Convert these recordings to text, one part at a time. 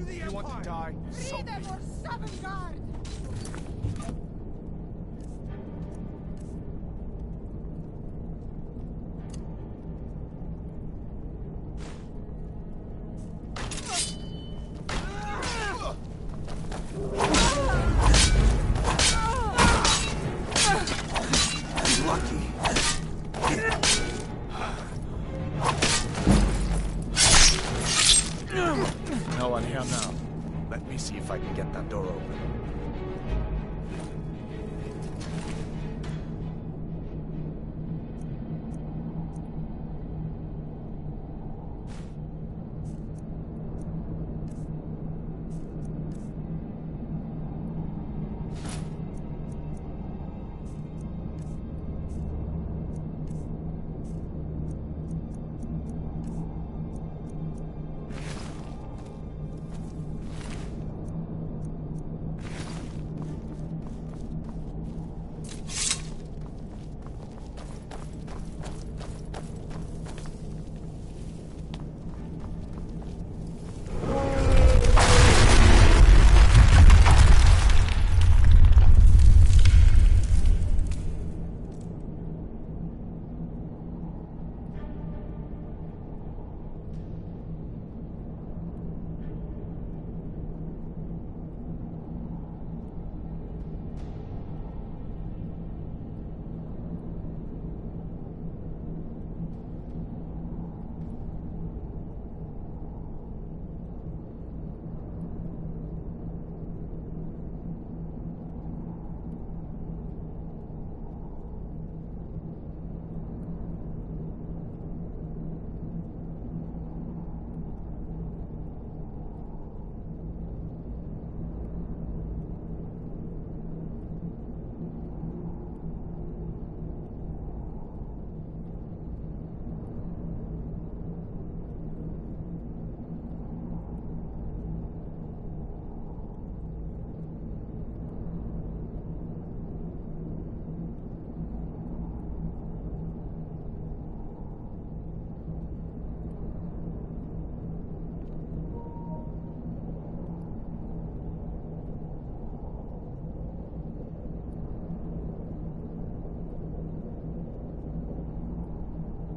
You want to die? So There were 7 guards! No one here now. Let me see if I can get that door open.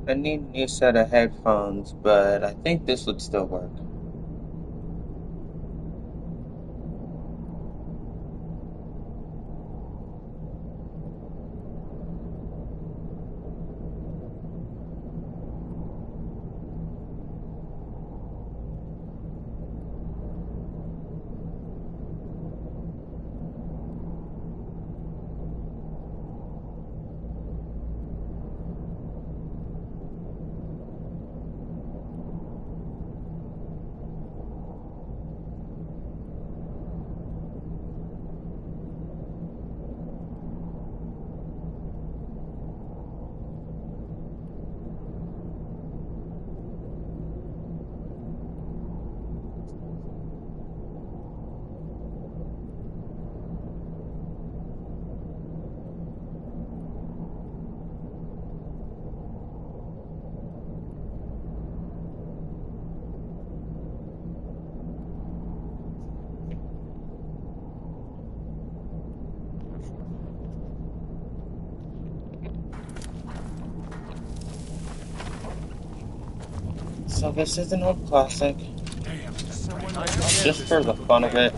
I need a new set of headphones, but I think this would still work. So this is an old classic, just for the fun of it.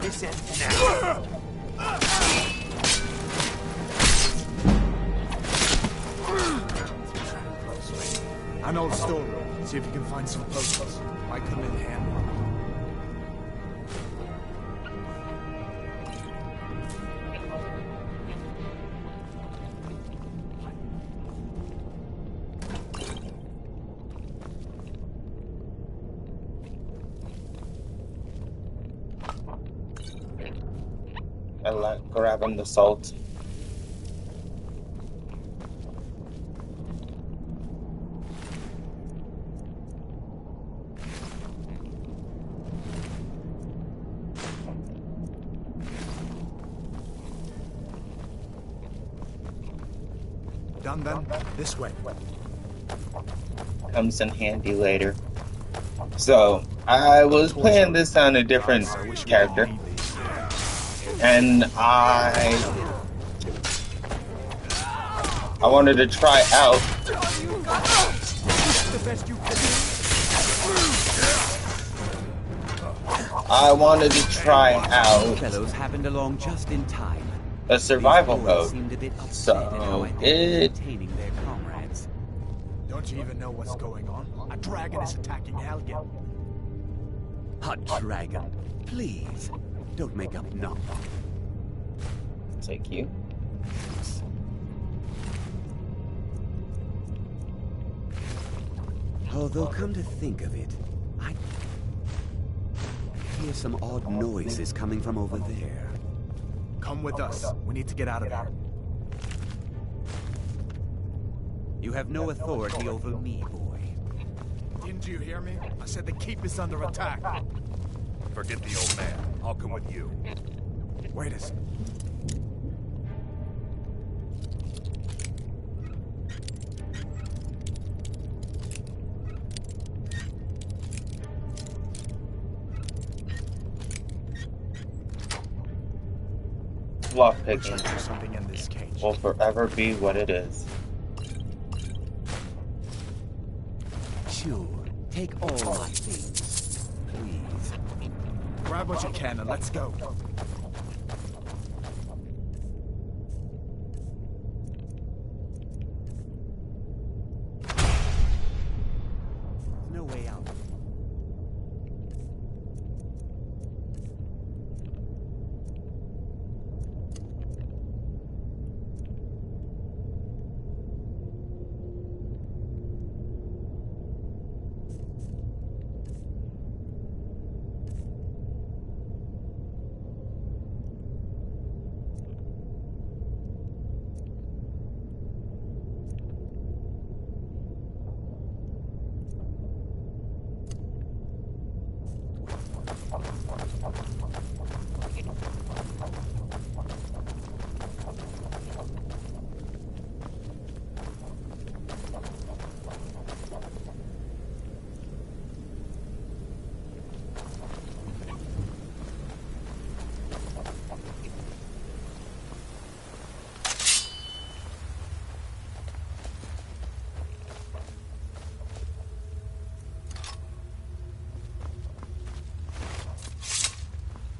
This ends now. An old storeroom. See if you can find some posters. Might come in handy. I like grabbing the salt. done then? This way. Comes in handy later. So, I was playing this on a different character. And I wanted to try out. I wanted to try out Fellows happened along just in time. a survival These boys mode. seemed a bit upset So at how I it entertaining their comrades. Don't you even know what's going on? A dragon is attacking Helgen. A dragon. Please, don't make up nothing. take you. Although, come to think of it, I hear some odd noises coming from over there. Come with us. We need to get out of there. You have no authority over me, boy. Didn't you hear me? I said the keep is under attack. Forget the old man. I'll come with you. Wait a second. Lock There's picking something in this cage. will forever be what it is. Sure, take all my things, please. Grab what you can and let's go. No way out.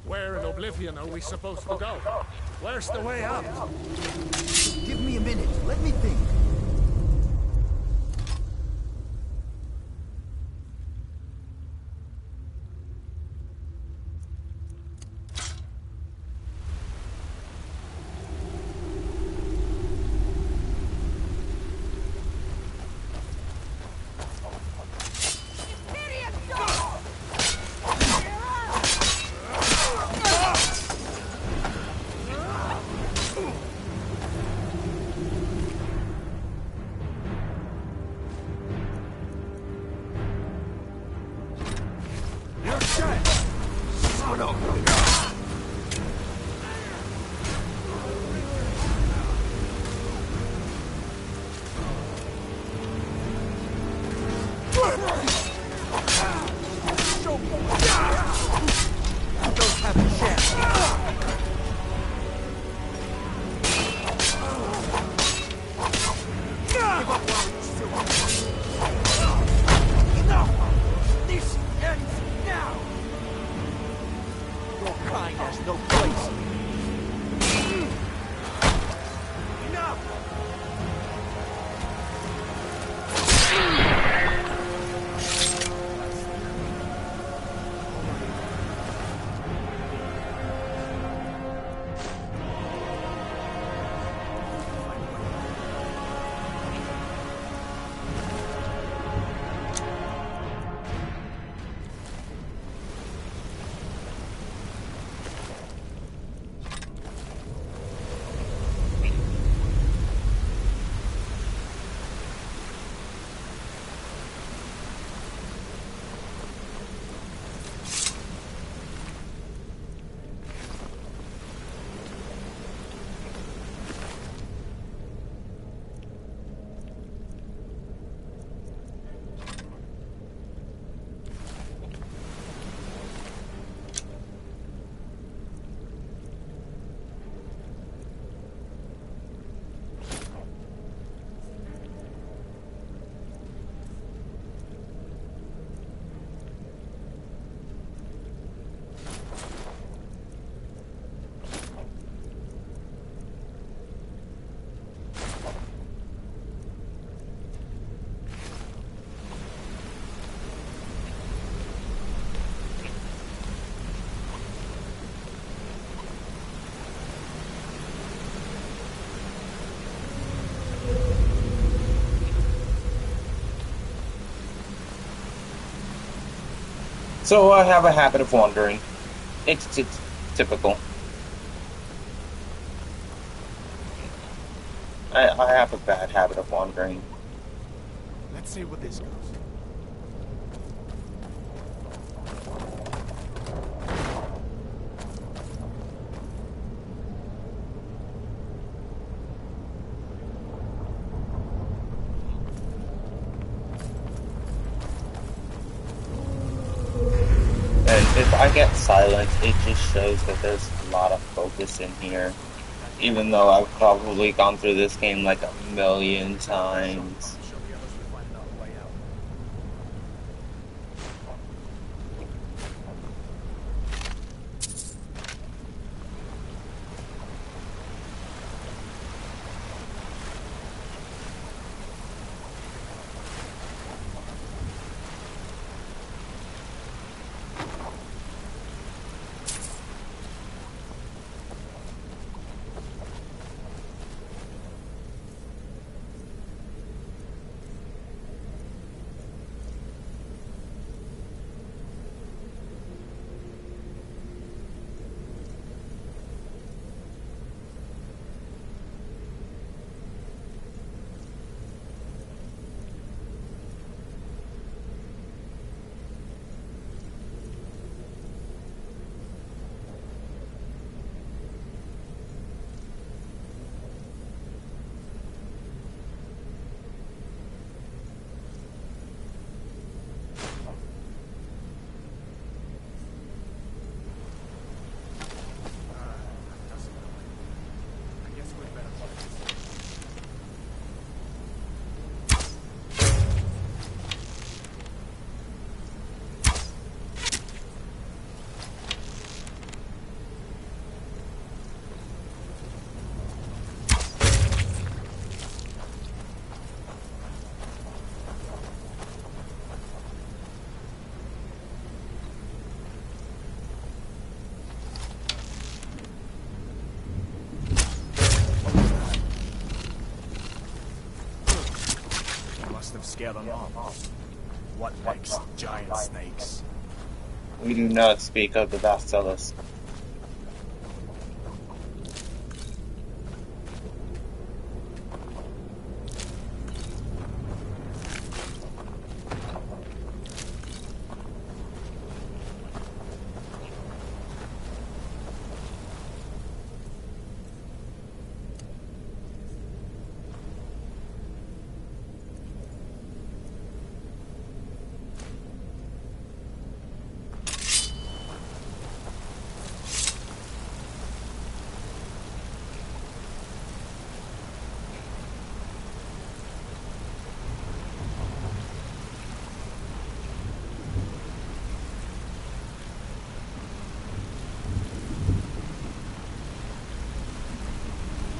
Where in Oblivion are we supposed to go? Where's the way out? Give me a minute. Let me think. So I have a habit of wandering. It's typical. I have a bad habit of wandering. Let's see where this goes. And if I get silent, it just shows that there's a lot of focus in here. Even though I've probably gone through this game like a million times. I'm sure the others will find another way out. I guess we'd better play this. Must have scared them off. What next? Giant snakes. We do not speak of the Basilisks.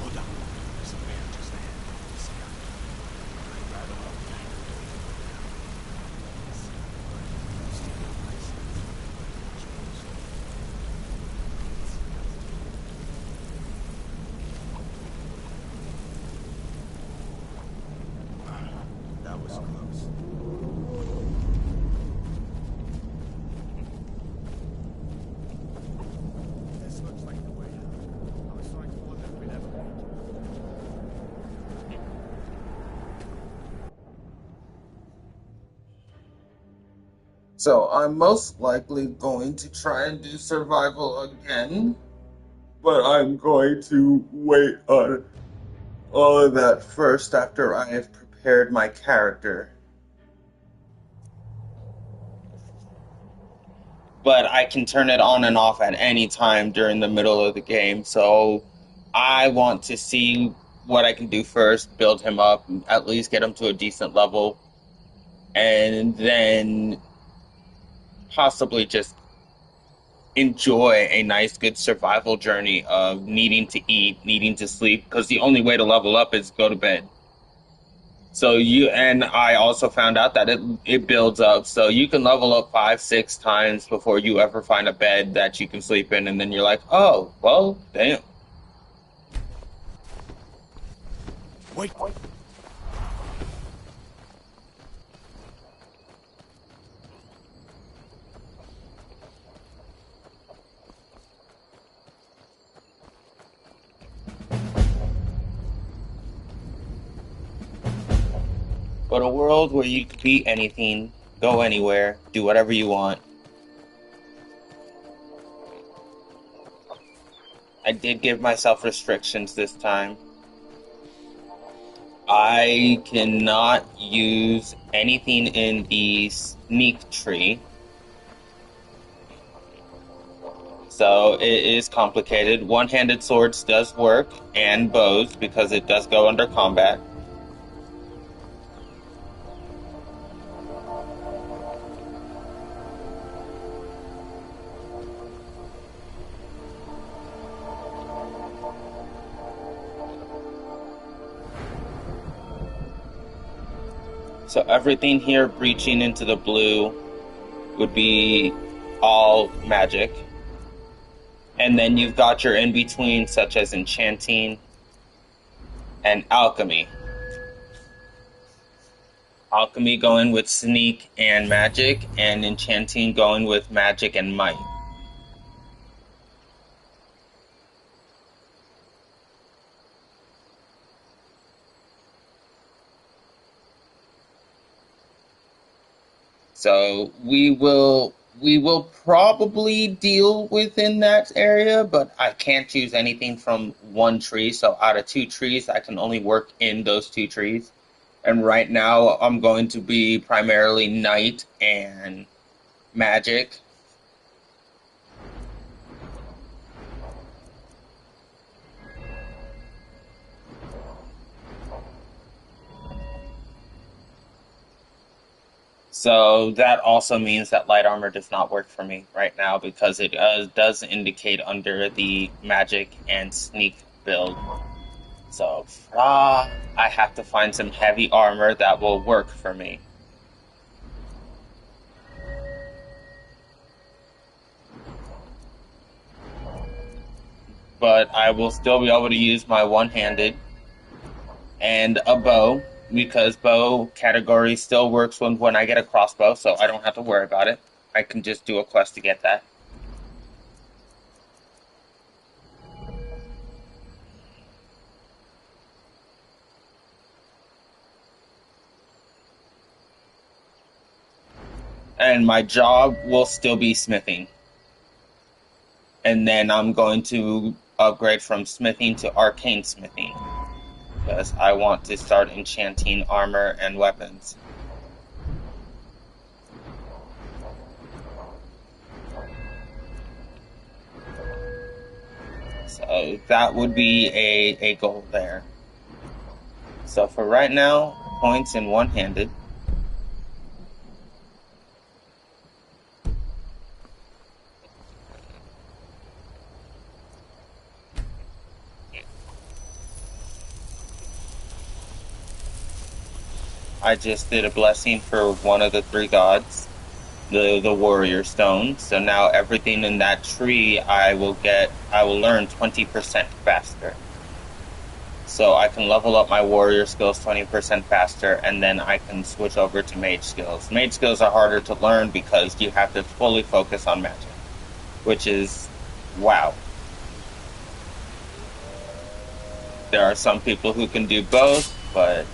Hold on. There's a bear just ahead. See ya. I'd rather not tangle that was close. This looks like the way out. I was starting to wonder if we'd ever make it. So I'm most likely going to try and do survival again, but I'm going to wait on all of that first after I have prepared my character. But I can turn it on and off at any time during the middle of the game, so I want to see what I can do first, build him up, at least get him to a decent level, and then possibly just enjoy a nice, good survival journey of needing to eat, needing to sleep, because the only way to level up is go to bed. So I also found out that it builds up, so you can level up 5, 6 times before you ever find a bed that you can sleep in, and then you're like, oh, well, damn. Wait. But a world where you can be anything, go anywhere, do whatever you want. I did give myself restrictions this time. I cannot use anything in the sneak tree. So it is complicated. One-handed swords does work, and bows, because it does go under combat. So everything here breaching into the blue would be all magic. And then you've got your in-between, such as enchanting and alchemy. Alchemy going with sneak and magic, and enchanting going with magic and might. So we will probably deal within that area, but I can't choose anything from one tree. So out of 2 trees, I can only work in those 2 trees. And right now, I'm going to be primarily night and magic. So that also means that light armor does not work for me right now, because it does indicate under the magic and sneak build. So I have to find some heavy armor that will work for me. But I will still be able to use my one-handed and a bow, because bow category still works when I get a crossbow, so I don't have to worry about it. I can just do a quest to get that. And my job will still be smithing. And then I'm going to upgrade from smithing to arcane smithing, because I want to start enchanting armor and weapons. So that would be a goal there. So for right now, points in one-handed. I just did a blessing for one of the 3 gods, the warrior stone. So now everything in that tree I will learn 20% faster. So I can level up my warrior skills 20% faster, and then I can switch over to mage skills. Mage skills are harder to learn because you have to fully focus on magic, which is wow. There are some people who can do both, but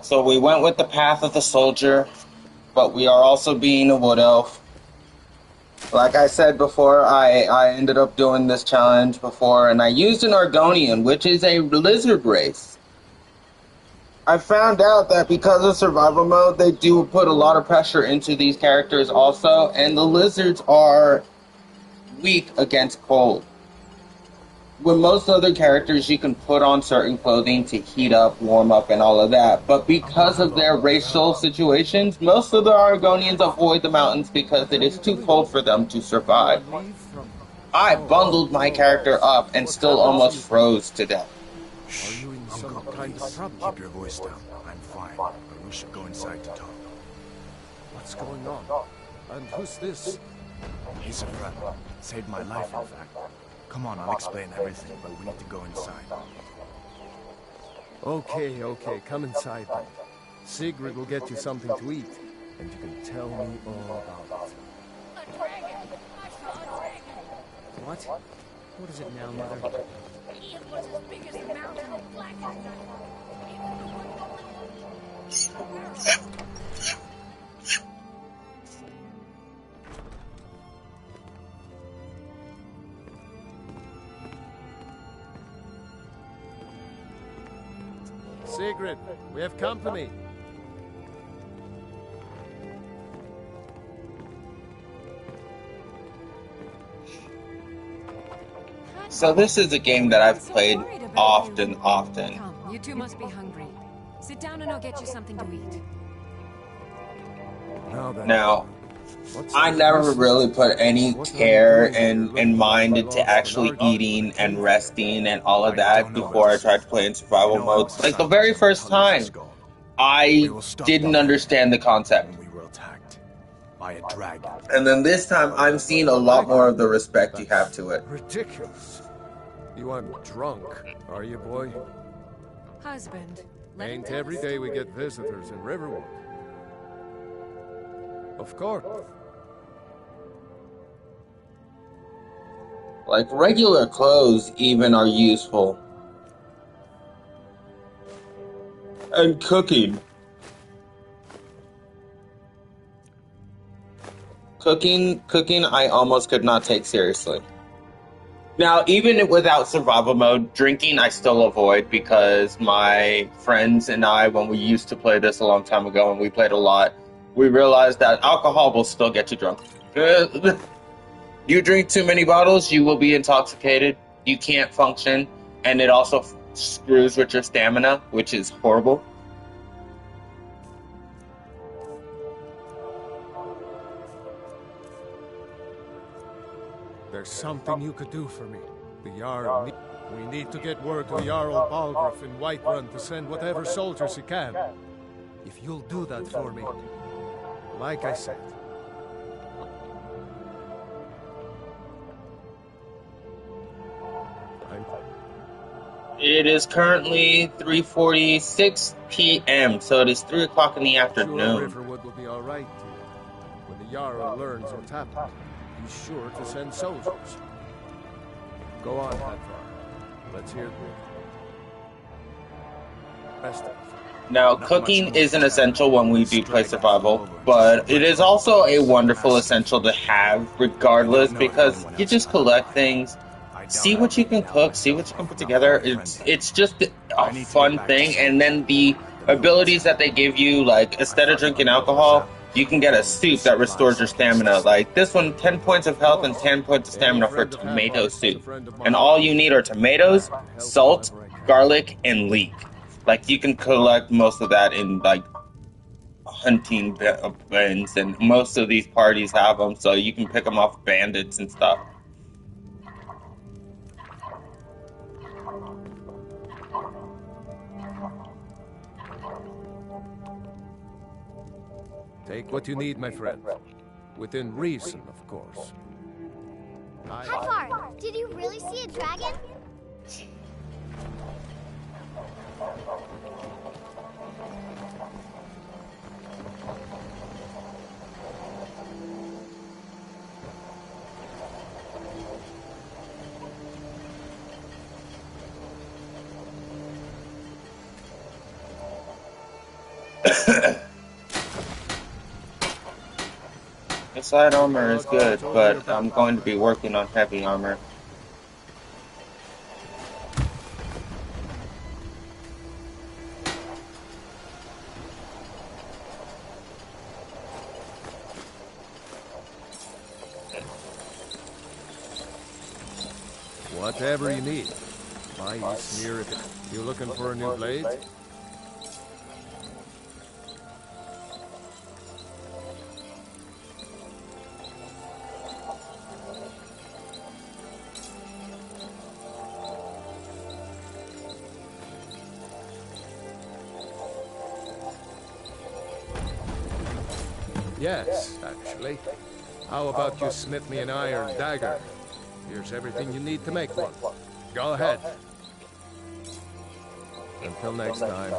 So we went with the path of the soldier, but we are also being a wood elf. Like I said before, I ended up doing this challenge before, and I used an Argonian, which is a lizard race. I found out that because of survival mode, they do put a lot of pressure into these characters also, and the lizards are weak against cold. With most other characters, you can put on certain clothing to heat up, warm up, and all of that. But because of their racial situations, most of the Argonians avoid the mountains because it is too cold for them to survive. I bundled my character up and still almost froze to death. Are you in some Uncle, kind please, of trouble? keep your voice down. I'm fine, but we should go inside to talk. What's going on? And who's this? He's a friend. Saved my life, in fact. Come on, I'll explain everything, but we need to go inside. Okay, come inside then. Sigrid will get you something to eat, and you can tell me all about it. A dragon! I saw a dragon! What? What is it now, Mother? It was as big as the mountain of Blackenstein. It was the one Sigrid, we have company. So this is a game that I've played often. Come, you two must be hungry. Sit down and I'll get you something to eat. Now, I never really put any care and mind into actually eating and resting and all of that before I tried to play in survival modes. Like the very first time, I didn't understand the concept. When we were attacked by a dragon. And then this time, I'm seeing a lot more of the respect you have to it. Ridiculous. You aren't drunk, are you, boy? Husband. let him Ain't tell every the day we story. get visitors in Riverwood. Of course. Like regular clothes even are useful. And cooking. Cooking I almost could not take seriously. Now, even without survival mode, drinking I still avoid because my friends and I, when we used to play this a long time ago and we played a lot, we realized that alcohol will still get you drunk. You drink too many bottles, you will be intoxicated, you can't function, and it also screws with your stamina, which is horrible. There's something you could do for me. The Jarl we need to get word to Jarl Balgruuf in Whiterun to send whatever soldiers he can. If you'll do that for me, like I said. It is currently 3:46 p.m., so it is 3 o'clock in the Sure, afternoon. Riverwood will be all right. When the Jarl learns what's happened, he's sure to send soldiers. Go on, Hadvar. Let's hear the rest of it. Now, cooking is an essential when we do play survival, but it is also a wonderful essential to have regardless because you just collect things, see what you can cook, see what you can put together. It's just a fun thing, and then the abilities that they give you, like instead of drinking alcohol, you can get a soup that restores your stamina. Like this one, 10 points of health and 10 points of stamina for tomato soup. And all you need are tomatoes, salt, garlic, and leek. Like you can collect most of that in like hunting bins, and most of these parties have them, so you can pick them off bandits and stuff. Take what you need, my friend. Within reason, of course. Hadvar, did you really see a dragon? This light armor is good, but I'm going to be working on heavy armor. Whatever you need. Buy you smear it. You looking for a new blade? Yes, actually. How about you smith me an iron dagger? Here's everything you need to make one. Go ahead. Until next time.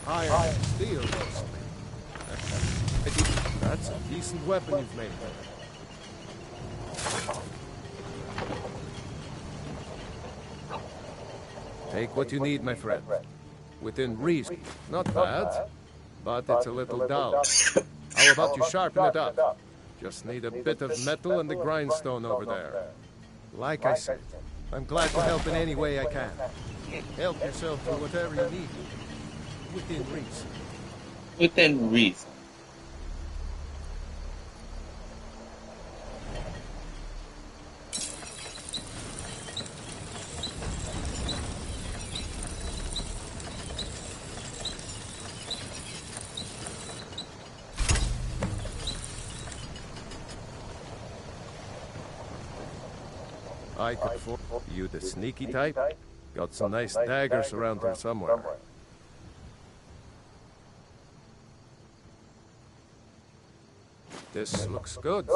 Iron, steel, mostly. That's a decent weapon you've made. Take what you need, my friend. Within reason. Not bad, but it's a little dull. How about you sharpen it up? Just need a bit of metal and the grindstone over there. Like I said, I'm glad to help in any way I can. Help yourself to whatever you need. Within reason. Within reason. I could afford you the sneaky type? Got some nice daggers around here somewhere. This looks good.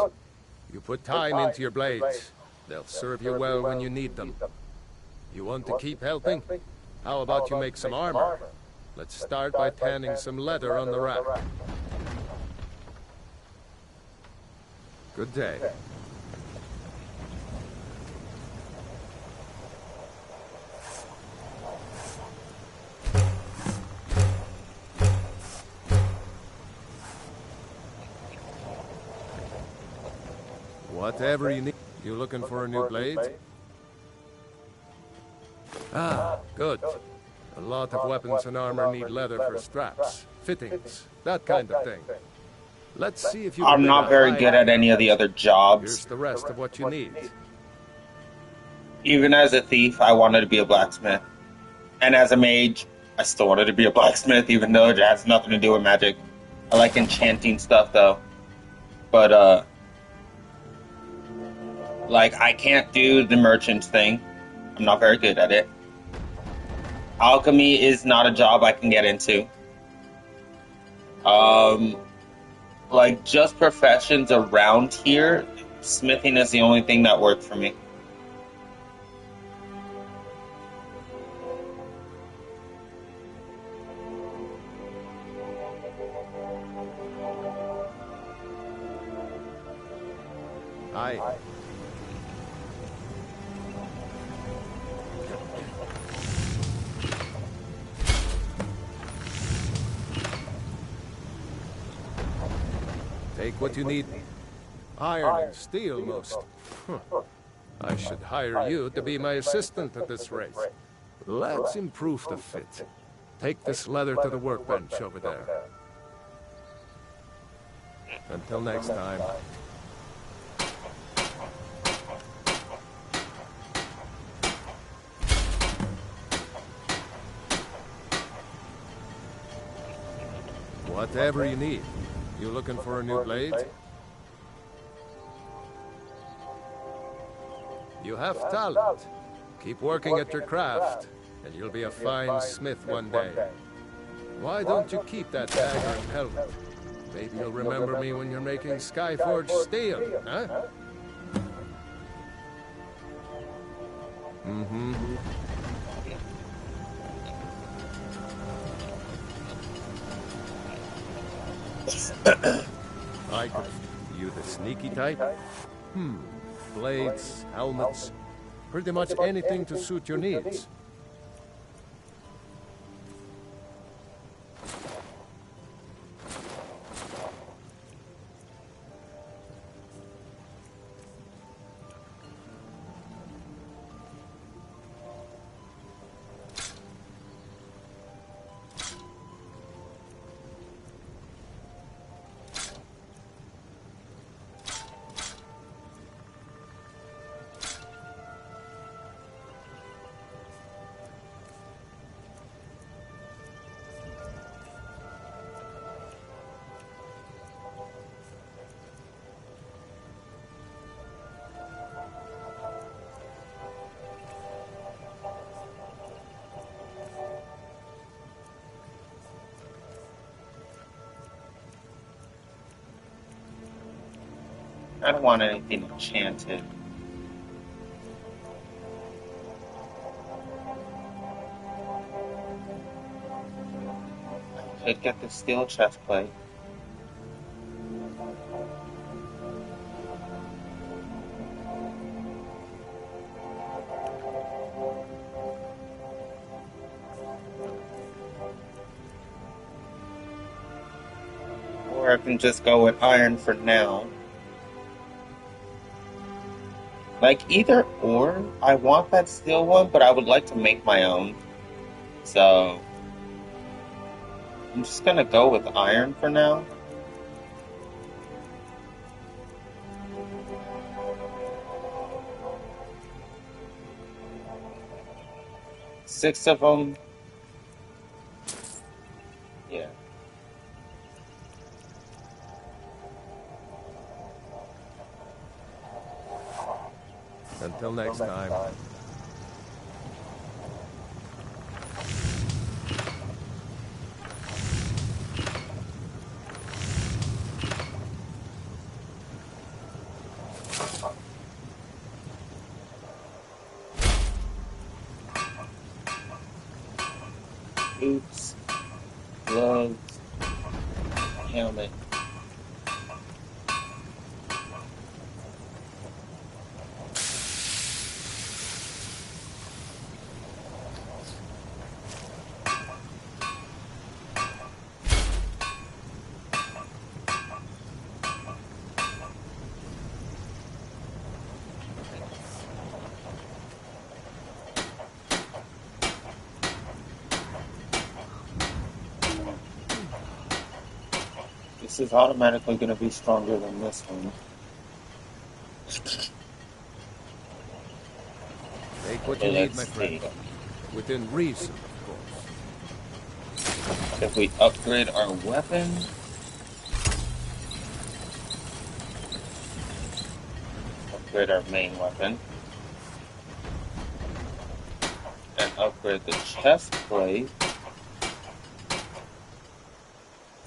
You put time into your blades. They'll serve you well when you need them. You want to keep helping? How about you make some armor? Let's start by tanning some leather on the rack. Good day. Whatever you need. You looking for a new blade? Ah, good. A lot of weapons and armor need leather for straps, fittings, that kind of thing. Let's see if you can I'm not very good at any of the other Here's jobs. the rest of what you need. Even as a thief, I wanted to be a blacksmith. And as a mage, I still wanted to be a blacksmith, even though it has nothing to do with magic. I like enchanting stuff, though. But, like, I can't do the merchant thing. I'm not very good at it. Alchemy is not a job I can get into. Like, just professions around here, smithing is the only thing that worked for me. Aye. Take what you need. Iron and steel, most. I should hire you to be my assistant at this rate. Let's improve the fit. Take this leather to the workbench over there. Until next time. Whatever you need. You looking for a new blade? You have talent. Keep working at your craft, and you'll be a fine smith one day. Why don't you keep that dagger and helmet? Maybe you'll remember me when you're making Skyforge steel, huh? Mm-hmm. I could... You the sneaky type? blades, helmets, pretty much anything to suit your needs. I don't want anything enchanted. I could get the steel chest plate. Or I can just go with iron for now. Like, either or, I want that steel one, but I would like to make my own. So, I'm just gonna go with iron for now. Six of them. Yeah. Until next time. Boots, gloves, helmet. This is automatically going to be stronger than this one. Take what you need, my friend. Within reason, of course. If we upgrade our weapon, upgrade our main weapon, and upgrade the chest plate,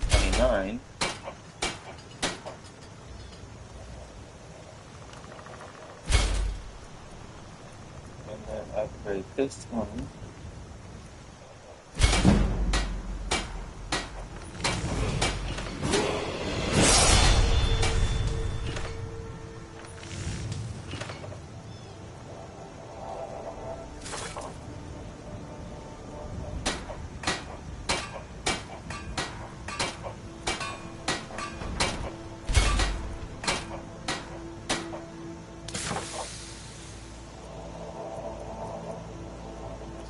29. And then upgrade this one.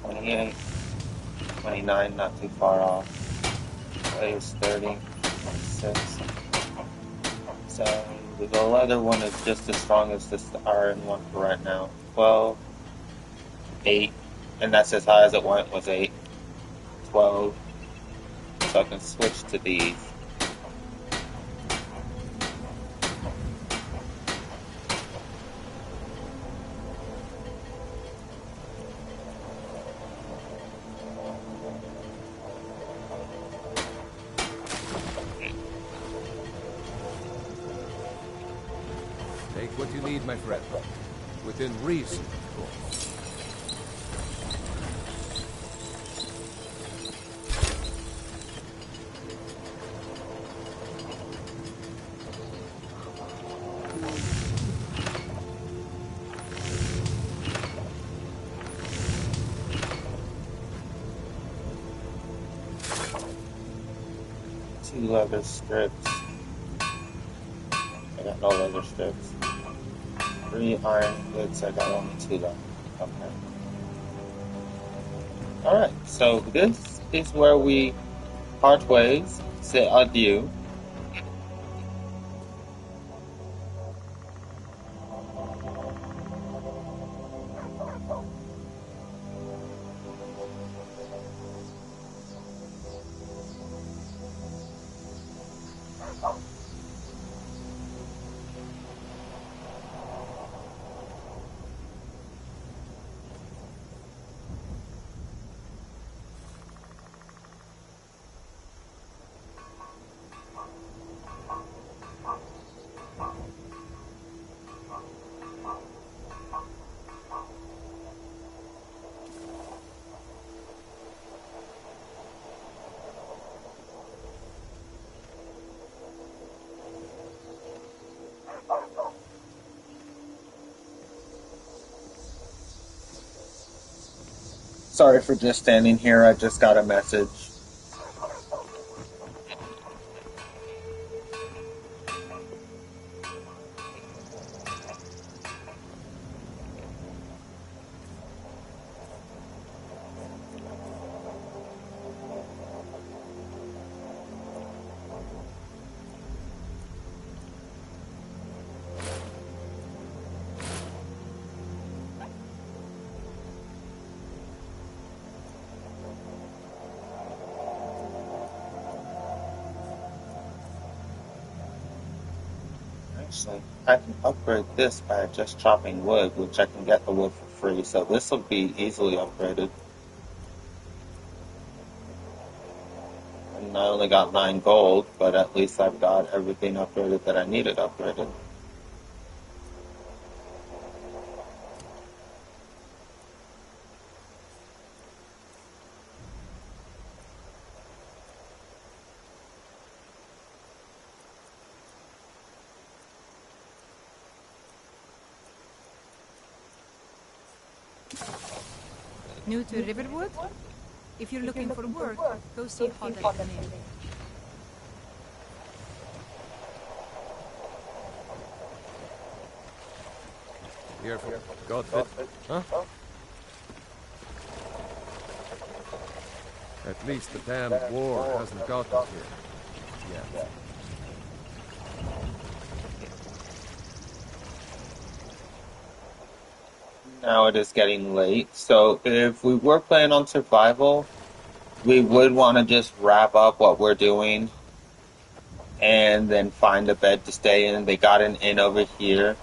.28, 29, not too far off. Base 30, 26. So the leather one is just as strong as this iron one for right now. 12, 8, and that's as high as it went, was 8, 12. So I can switch to these. Take what you need, my friend. Within reason, of course. leather strips. I got no leather strips. 3 iron bits. I got only 2 left. Okay. Alright, so this is where we part ways, say adieu. Sorry for just standing here, I just got a message. Actually, I can upgrade this by just chopping wood, which I can get the wood for free, so this will be easily upgraded. And I only got 9 gold, but at least I've got everything upgraded that I needed upgraded. New to Riverwood? If you're looking for work, go see Hodder Mill. Here for Godfit, huh? At least the damned war hasn't gotten here. Yet. Now it is getting late, so if we were playing on survival, we would want to just wrap up what we're doing and then find a bed to stay in. They got an inn over here.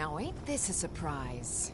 Now ain't this a surprise?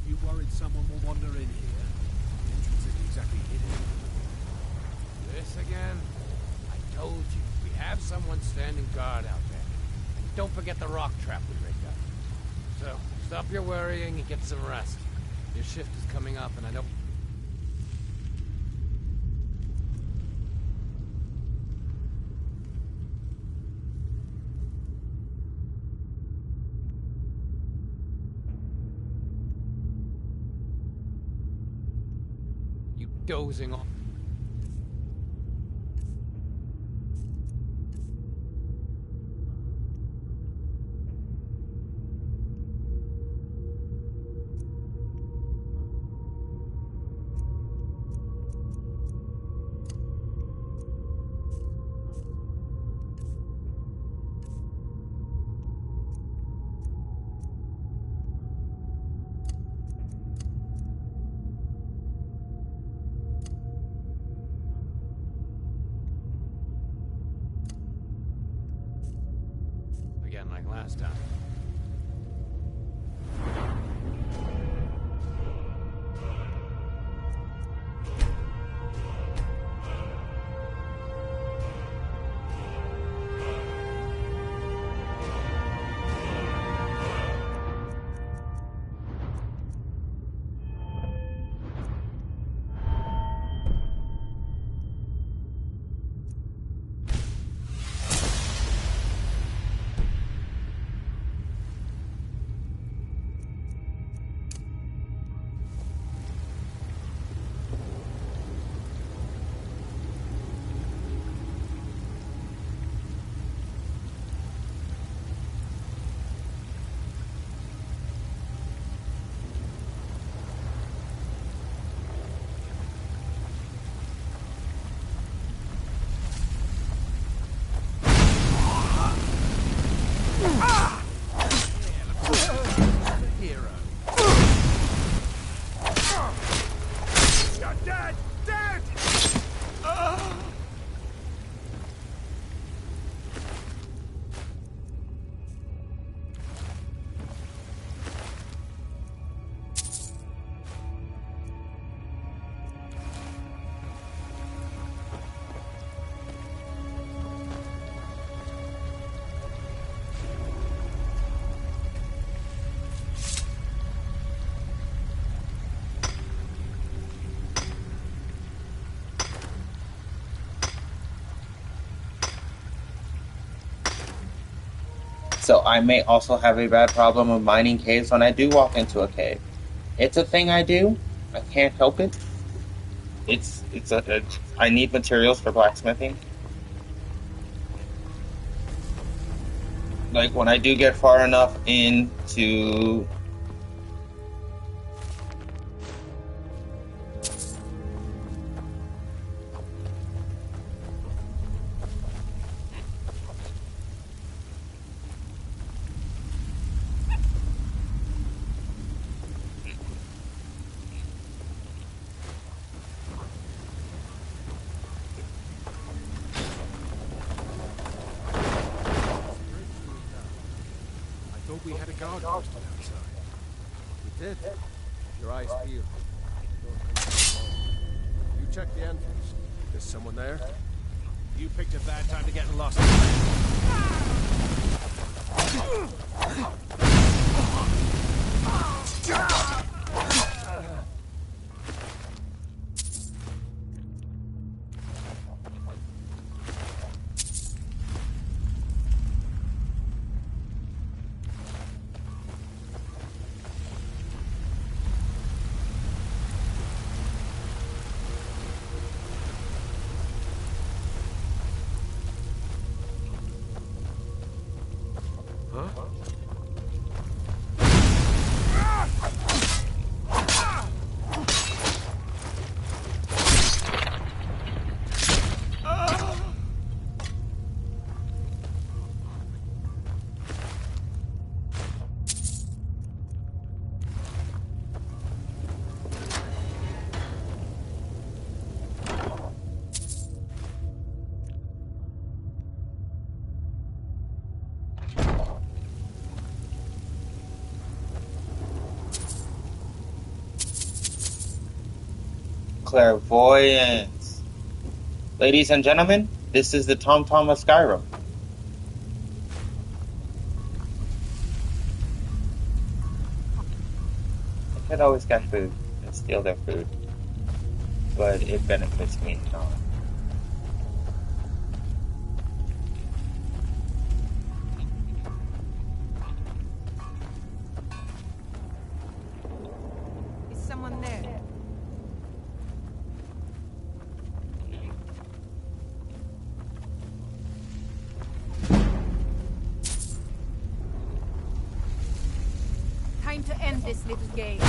You worried someone will wander in here? The entrance isn't exactly hidden. This again? I told you, we have someone standing guard out there. And don't forget the rock trap we rigged up. So, stop your worrying and get some rest. Your shift is coming up and I don't... You dozing off. Again, like last time. So I may also have a bad problem of mining caves when I do walk into a cave. It's a thing I do. I can't help it. I need materials for blacksmithing. Like when I do get far enough into We had a guard posted outside. did. Your eyes peeled. You check the entrance. Is someone there? You picked a bad time to get lost. Clairvoyance. Ladies and gentlemen, this is the Tom Tom of Skyrim. I could always get food and steal their food, but it benefits me not. Is someone there? Time to end this little game.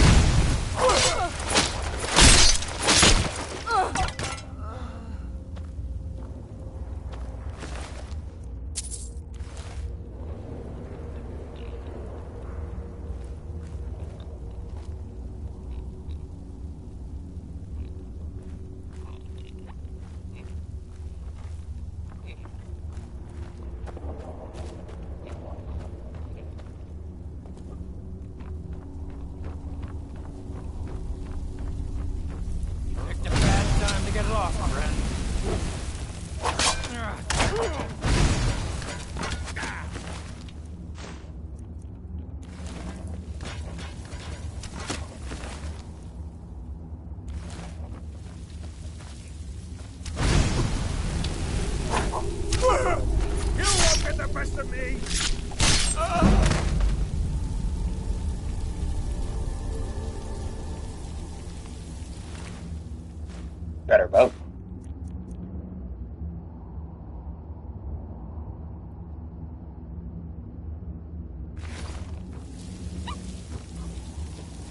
Picked a bad time to get lost, friend. You won't get the best of me! Better vote.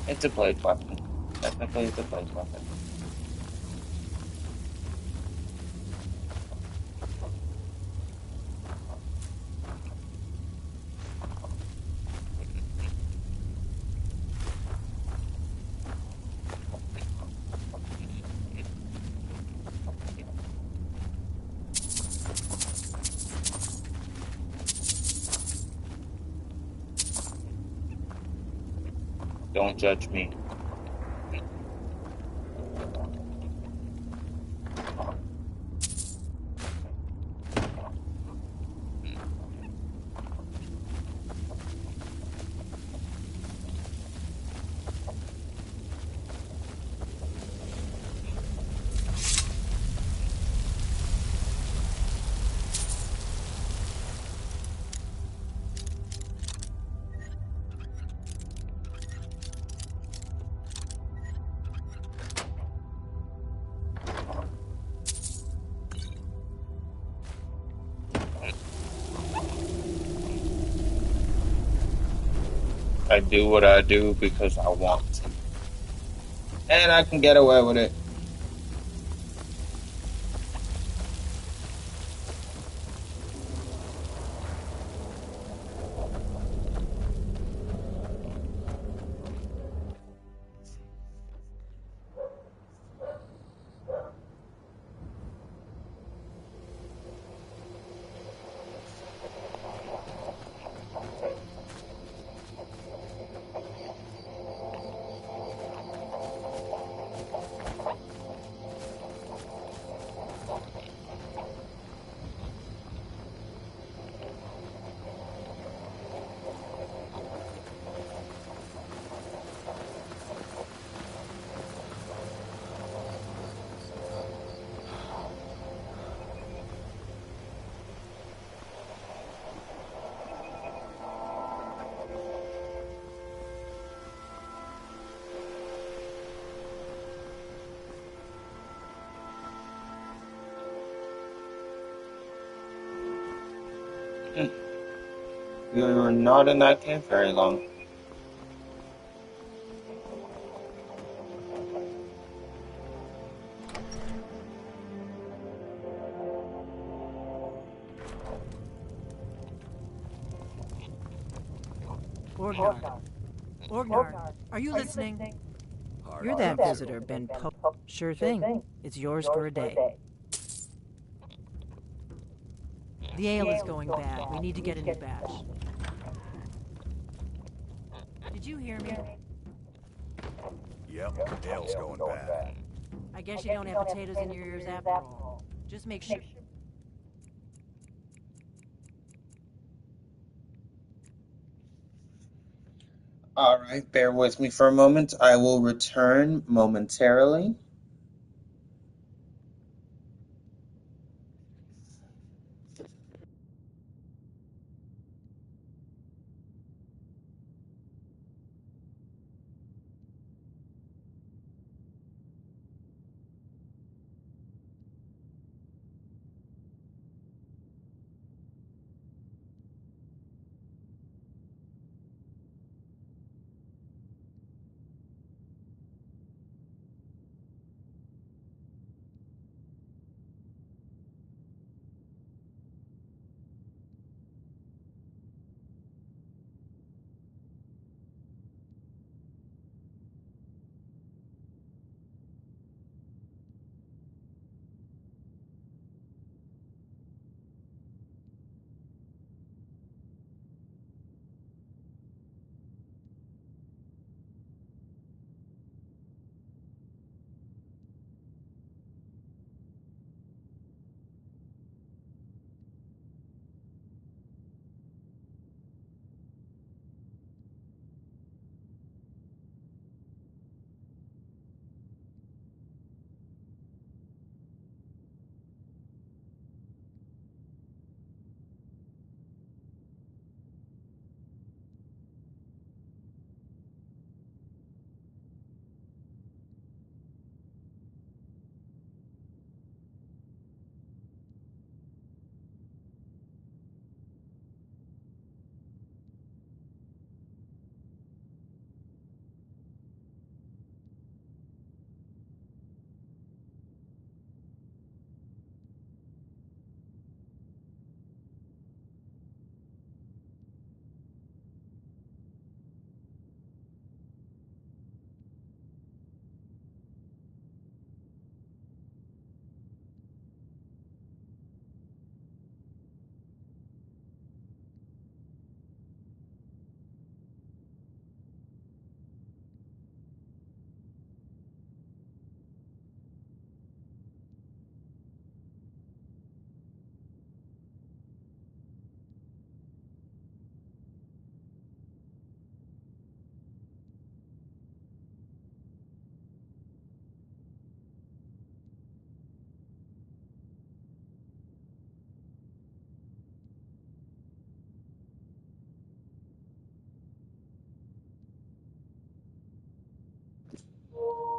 It's a blade weapon. Technically, it's a blade weapon. Don't judge me. I do what I do because I want to. And I can get away with it. We were not in that camp very long. Orgnar. Orgnar, are you listening? You're that visitor, Ben Pope. Sure thing. It's yours for a day. The ale is going bad. We need to get a new batch. Did you hear me? Yep, ale's going bad. I guess you don't have potatoes in your ears after all. Just make sure. All right, bear with me for a moment. I will return momentarily.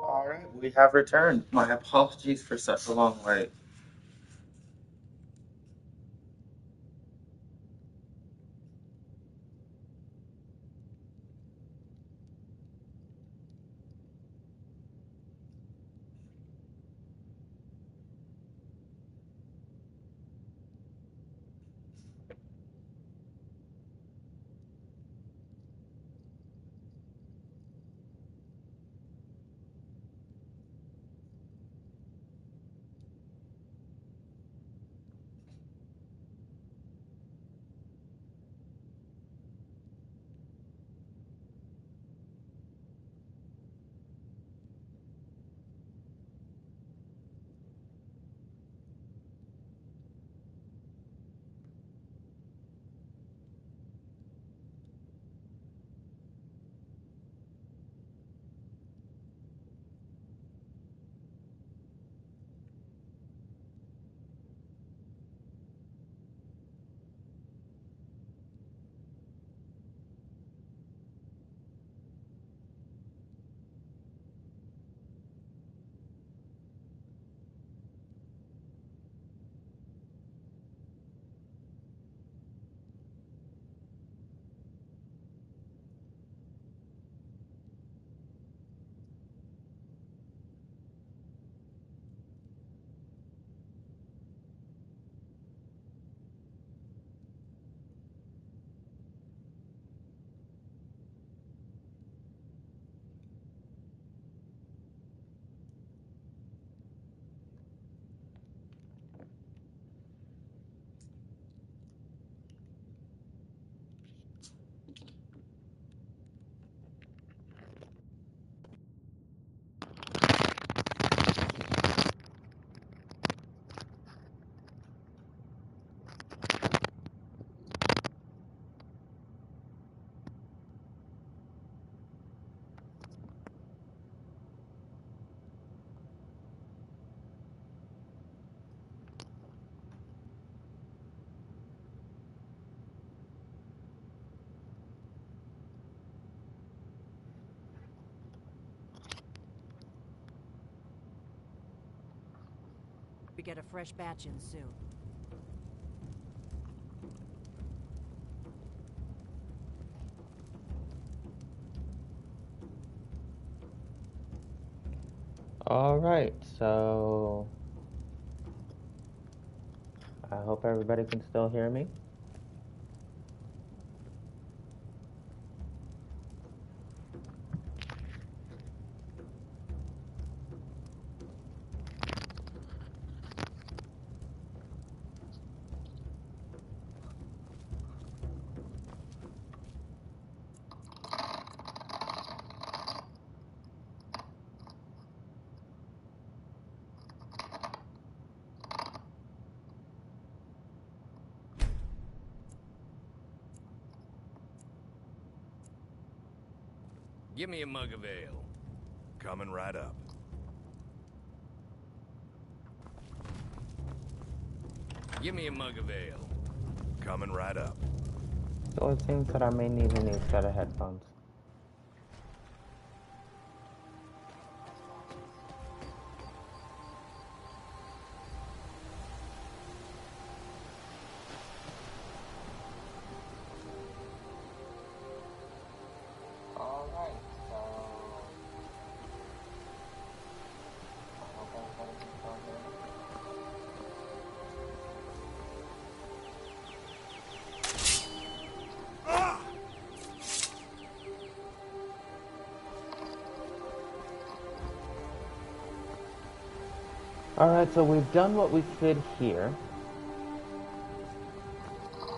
All right, we have returned. My apologies for such a long wait. to get a fresh batch in soon. Alright, so I hope everybody can still hear me. Give me a mug of ale. Coming right up. Give me a mug of ale. Coming right up. So it seems that I may need a new set of headphones. Alright, so we've done what we could here.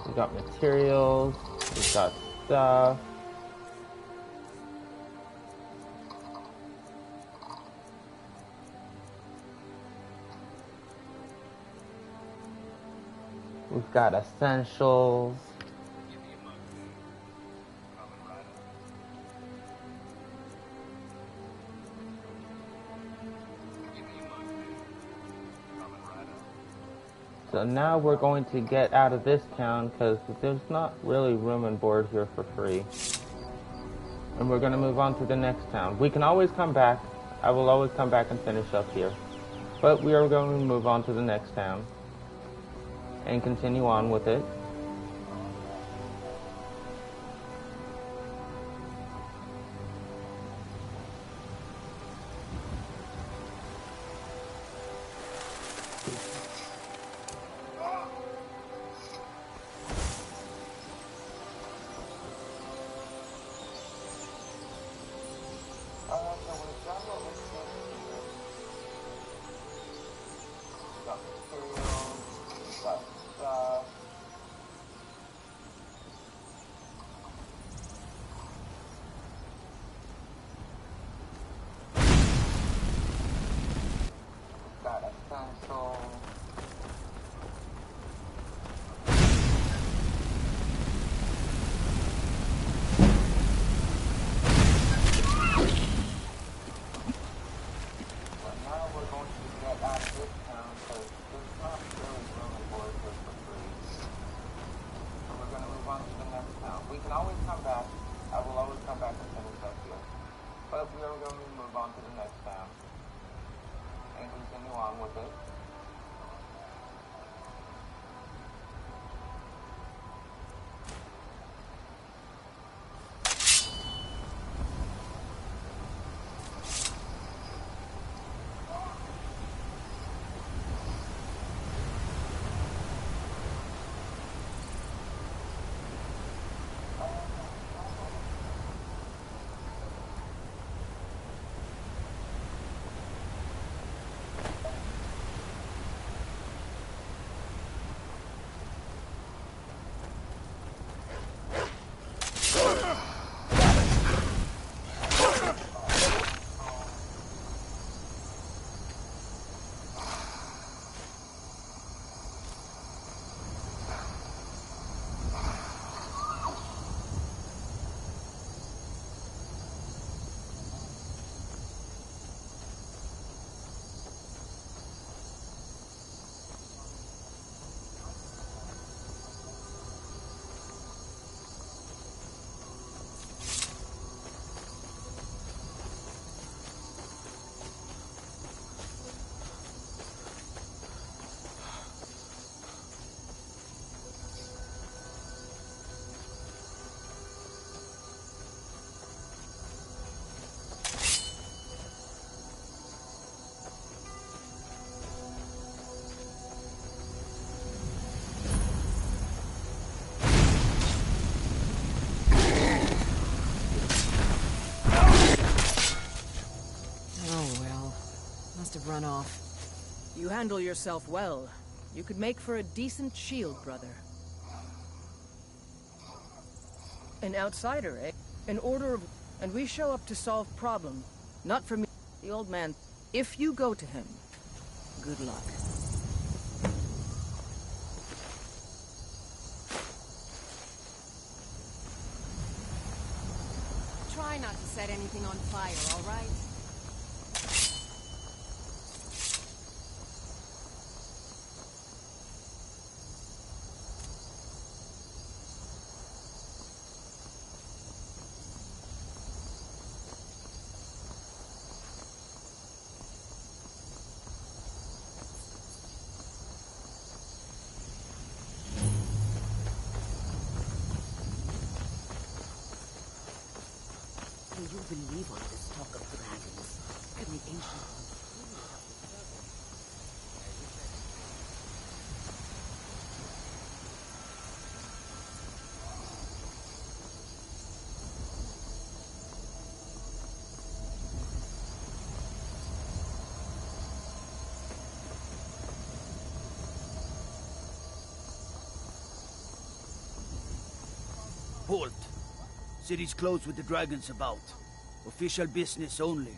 We got materials, we've got stuff. We've got essentials. So now we're going to get out of this town because there's not really room and board here for free. And we're going to move on to the next town. We can always come back. I will always come back and finish up here. But we are going to move on to the next town and continue on with it. run off. You handle yourself well. You could make for a decent shield, brother. An outsider, eh? An order of... And we show up to solve problems. Not for me. The old man... If you go to him, good luck. Try not to set anything on fire, all right? Do you believe all this talk of dragons? Can the ancient Halt. City's closed with the dragons about. Official business only.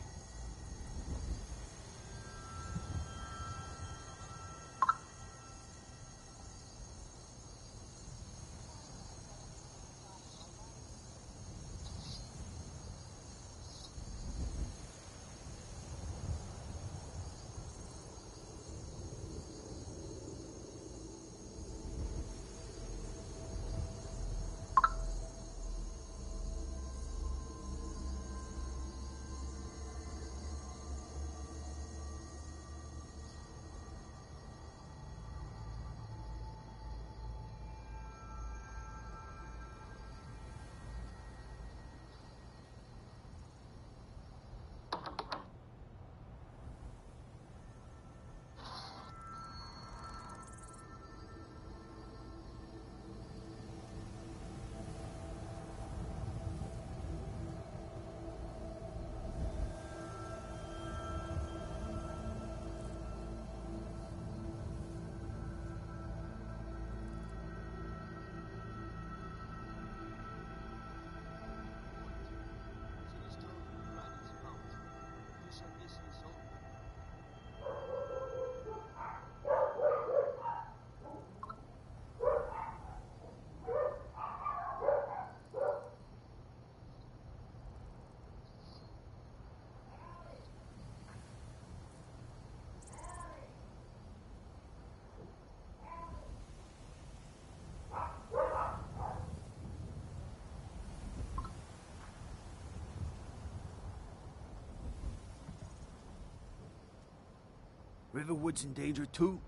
Riverwood's in danger too?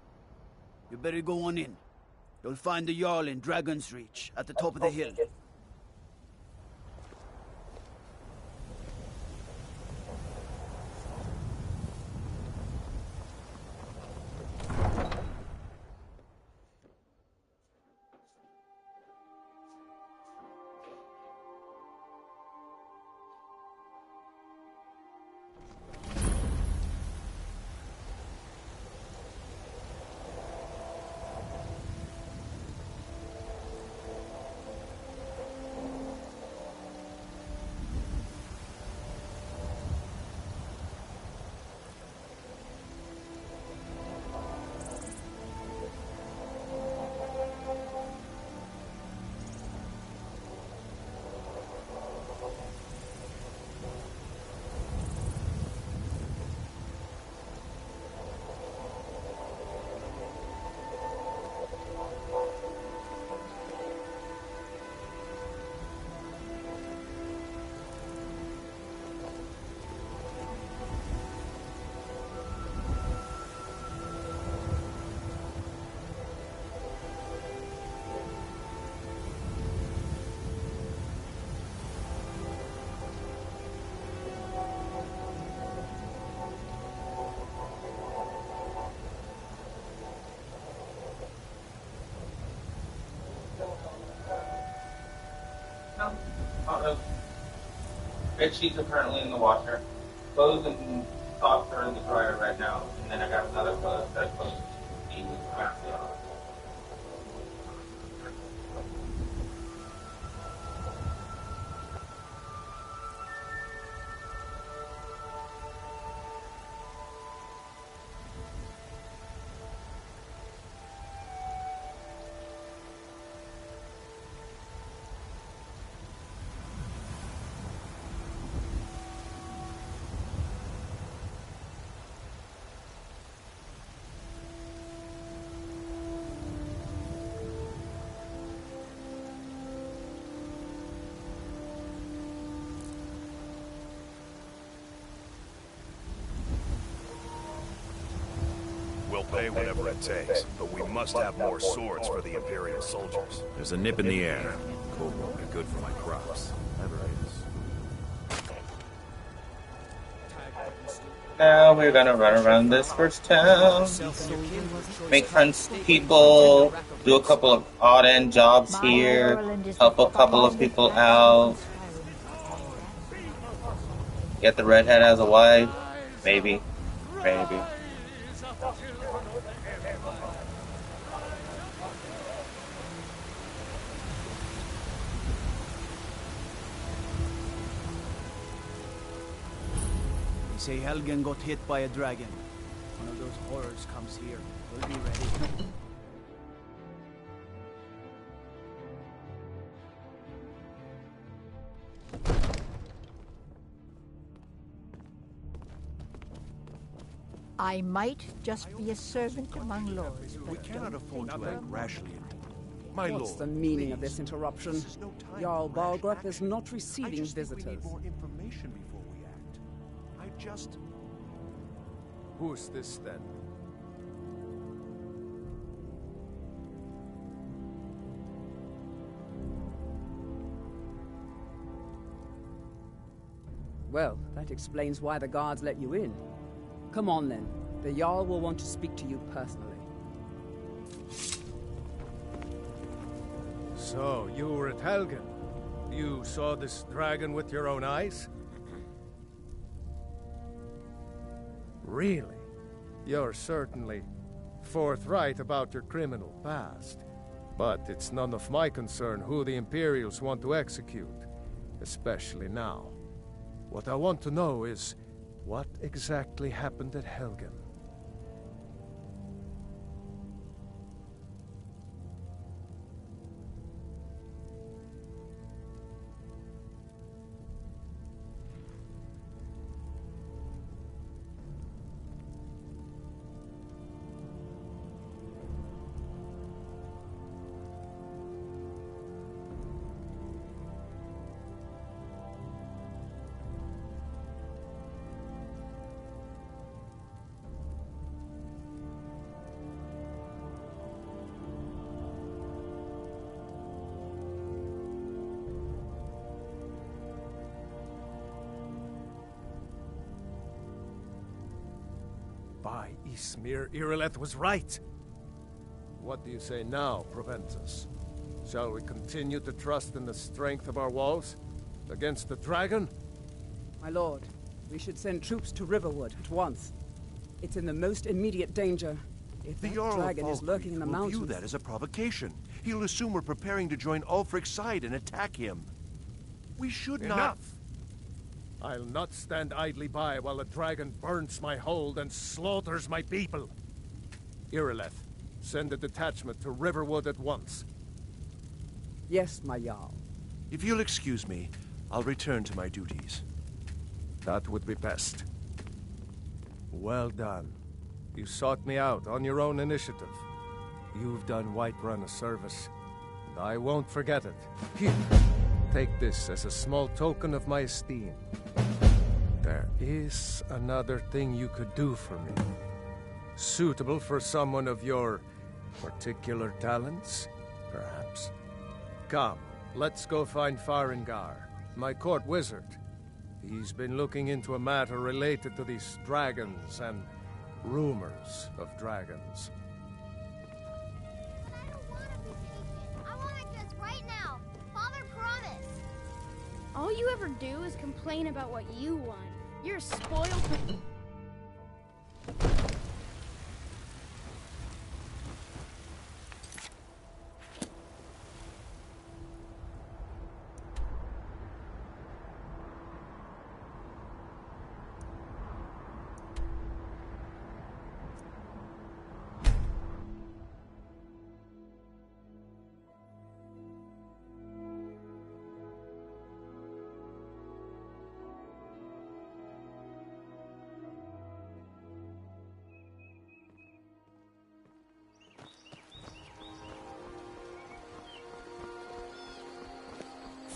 You better go on in. You'll find the Jarl in Dragon's Reach, at the top of the hill. Bed sheets are currently in the washer. Clothes and socks are in the dryer right now. And then I got another bus that goes to We'll pay whatever it takes, but we must have more swords for the Imperial soldiers. There's a nip in the air. Cold won't be good for my crops. Never is. Now we're gonna run around this first town, make friends with people, do a couple of odd-end jobs here, help a couple of people out, get the redhead as a wife, maybe, maybe. They say Helgen got hit by a dragon. One of those horrors comes here. We'll be ready. I might just be a servant among lords, but We cannot afford to act rashly. My What's lord. the meaning of this interruption? Jarl Balgruuf is not receiving visitors. We need more information before we act. I just... Who's this then? Well, that explains why the guards let you in. Come on then. The Jarl will want to speak to you personally. So, you were at Helgen. You saw this dragon with your own eyes? Really? You're certainly forthright about your criminal past. But it's none of my concern who the Imperials want to execute, especially now. What I want to know is, what exactly happened at Helgen? By Ysmir, Irileth was right. What do you say now, Proventus? Shall we continue to trust in the strength of our walls against the dragon? My lord, we should send troops to Riverwood at once. It's in the most immediate danger. If The that Jarl dragon of is lurking in the will mountains... view that as a provocation. He'll assume we're preparing to join Ulfric's side and attack him. We should not... Enough! I'll not stand idly by while the dragon burns my hold and slaughters my people. Irileth, send a detachment to Riverwood at once. Yes, my Jarl. If you'll excuse me, I'll return to my duties. That would be best. Well done. You sought me out on your own initiative. You've done Whiterun a service, and I won't forget it. Here, take this as a small token of my esteem. There is another thing you could do for me. Suitable for someone of your particular talents, perhaps. Come, let's go find Farengar, my court wizard. He's been looking into a matter related to these dragons and rumors of dragons. I want to just right now. Father promised. All you ever do is complain about what you want. You're a spoiled...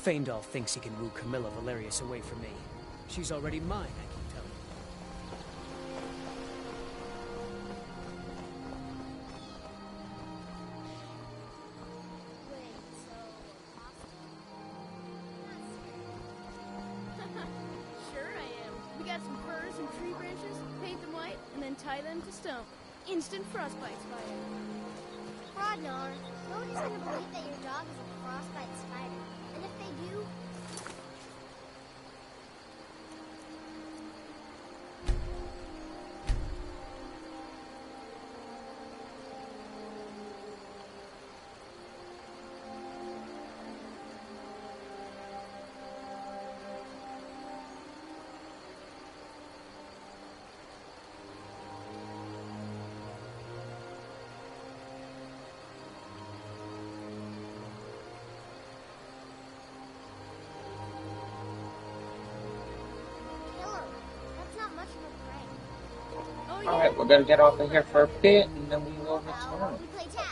Faendal thinks he can woo Camilla Valerius away from me. She's already mine, I keep telling you. Sure I am. We got some furs and tree branches, paint them white, and then tie them to stone. Instant frostbite spider. Rodnar, nobody's gonna believe that your dog is a frostbite spider. And if they do, Alright, we're gonna get off of here for a bit and then we will return. we play tag.